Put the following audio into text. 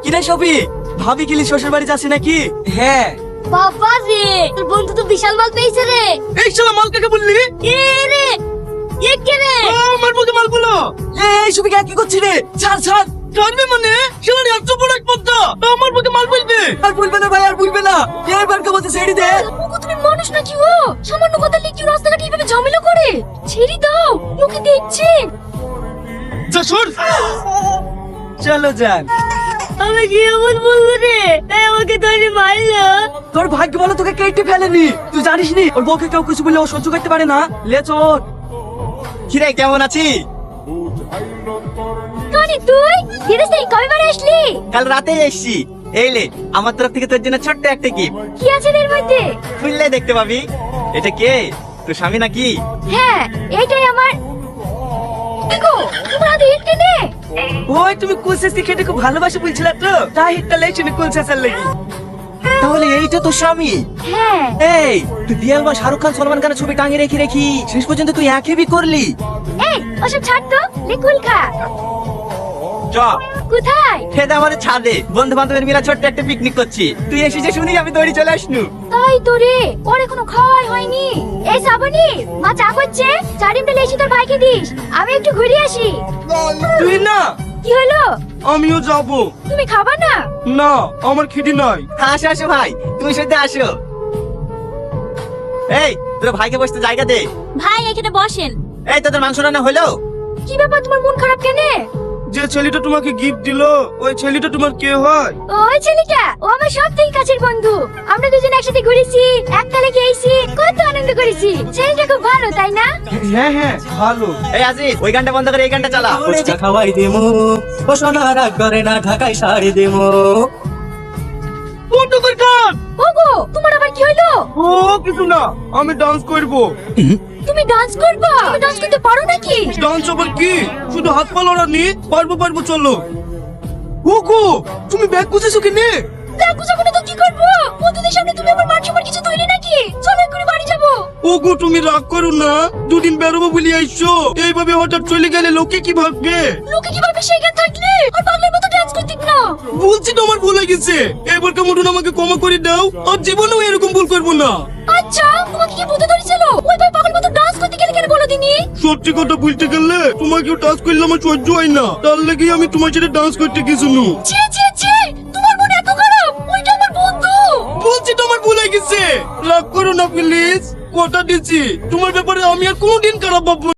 কিরে সবই ভাবি গেলি শ্বশুর বাড়ি যাচ্ছি নাকি? হ্যাঁ। বাবা রে, তোর বন্ধু তো বিশাল মাল পেয়েছে রে। এই শালা মাল কাকে বললি? এ রে, এ কে রে? আমার বুকে মাল গুলো। এই সবই কি করছিস রে? ছাড় ছাড়। ছাড়বে মানে শালার এত বড় এক পদ্মা আমার বুকে মাল বলবে? আর বলবে না ভাই, আর বলবে না। এবার কে বলতে ছেড়ে দে। ওগো তুমি মানুষ নাকি ও? সামান্য কথা লিখে রাস্তাঘাটে এইভাবে ঝামেলা করে? ছেড়ে দাও, লোকে দেখছে। যা সর। চলো যান। আমি কি এমন বলবো রে? তাই আমাকে ধরে মারলো। তোর ভাগ্য বলো তোকে কেটে ফেলেনি। তুই জানিস নি ওর বউকে কেউ কিছু বলে ও সহ্য করতে পারে না। লে চল। কিরে কেমন আছিস? কানি তুই বিদেশ থেকে কবে বারে আসলি? কাল রাতে এসছি। এই লে আমার তরফ থেকে তোর জন্য ছোট্ট একটা গিফট। কি আছে এর মধ্যে? খুললে দেখতে পাবি। এটা কে? তোর স্বামী নাকি? হ্যাঁ, এইটাই আমার। দেখো, তোমার হাতে ইট কেনে? ওই তুমি কুলসেসকে খেতে খুব ভালোবাসে বলছিলা তো, তাই একটা লেখছিনি কুলসেসের লাগি। তাহলে এইটা তোর স্বামী? হ্যাঁ। এই তুই দিয়াল বা শাহরুখ খান সলমান খানের ছবি টাঙিয়ে রেখে রেখি শেষ পর্যন্ত তুই একই করলি। এই, ওসব ছাড় তো, লিকুল খা। চ কোথায়? খেতে আমাদের ছাদে বন্ধু বান্ধবের মিলা ছোট্ট একটা পিকনিক করছি। তুই এসেছিস শুনি আমি দৌড়ি চলে আসনু। তাই তো রে, ওর এখনো খাওয়াই হয়নি। এই শ্রাবণী, মা চা করছে, চা ডিমটা লেসি তোর ভাইকে দিস। আমি একটু ঘুরে আসি। তুই না, কি হলো? আমিও যাব। তুমি খাবা না? না, আমার খিদে নাই। আসো আসো ভাই, তুমি সত্যি আসো। এই তোর ভাইকে বসতে জায়গা দে। ভাই এখানে বসেন। এই তোদের মাংস রান্না হলো? কি ব্যাপার, তোমার মন খারাপ কেন? যে ছেলেটা তোমাকে গিফট দিলো ওই ছেলেটা তোমার কে হয়? ওই ছেলেটা, ও আমার সব থেকে কাছের বন্ধু। আমরা দুজন একসাথে ঘুরেছি, এককালে খেয়েছি, কত আনন্দ করেছি। ছেলেটা খুব ভালো, তাই না? হ্যাঁ হ্যাঁ ভালো। এই আজিজ ওই গানটা বন্ধ করে এই গানটা চালা। ফুচকা খাওয়াই দেমো ও সোনা রাগ করে না ঢাকায় শাড়ি দেমো। বন্ধ কর গান। ওগো, তোমার আবার কি হলো? ও কিছু না, আমি ডান্স করব। তুমি ডান্স করবা? তুমি ডান্স করতে পারো নাকি? ডান্স আবার কি, শুধু হাত পা লড়ানি। পারবো পারবো, চলো। ওগো তুমি ব্যাগ গুছেছো কেনে? দেখো যাবো না তো কি করবো? বন্ধুদের সামনে তুমি আমার মান সম্মান কিছু তৈরি নাকি? চলো করে বাড়ি যাবো। ওগো তুমি রাগ করো না, দুদিন বেরোবো বলি আইছো, এইভাবে হঠাৎ চলে গেলে লোকে কি ভাববে? লোকে কি ভাবে সেখান থাকলে আর পাগলের মতো ডান্স করতিস না? বলছি তো আমার ভুল হয়ে গেছে, এবার কেমন আমাকে ক্ষমা করে দাও, আর জীবনেও এরকম ভুল করবো না। আচ্ছা, তোমাকে কি ভূতে ধরেছিল? ওই ভাই পাগল মতো ডান্স করতে গেলে কেন বলো দিনি? সত্যি কথা বলতে গেলে তোমাকেও টাচ করলে আমার সহ্য হয় না, তার লেগে আমি তোমার সাথে ডান্স করতে গেছিনু। ছি ছি ছি, তোমার মন এত খারাপ? ওইটা আমার বন্ধু। বলছি তো আমার ভুল হয়ে গেছে, রাগ করো না প্লিজ, কথা দিচ্ছি তোমার ব্যাপারে আমি আর কোনোদিন খারাপ ভাববো না।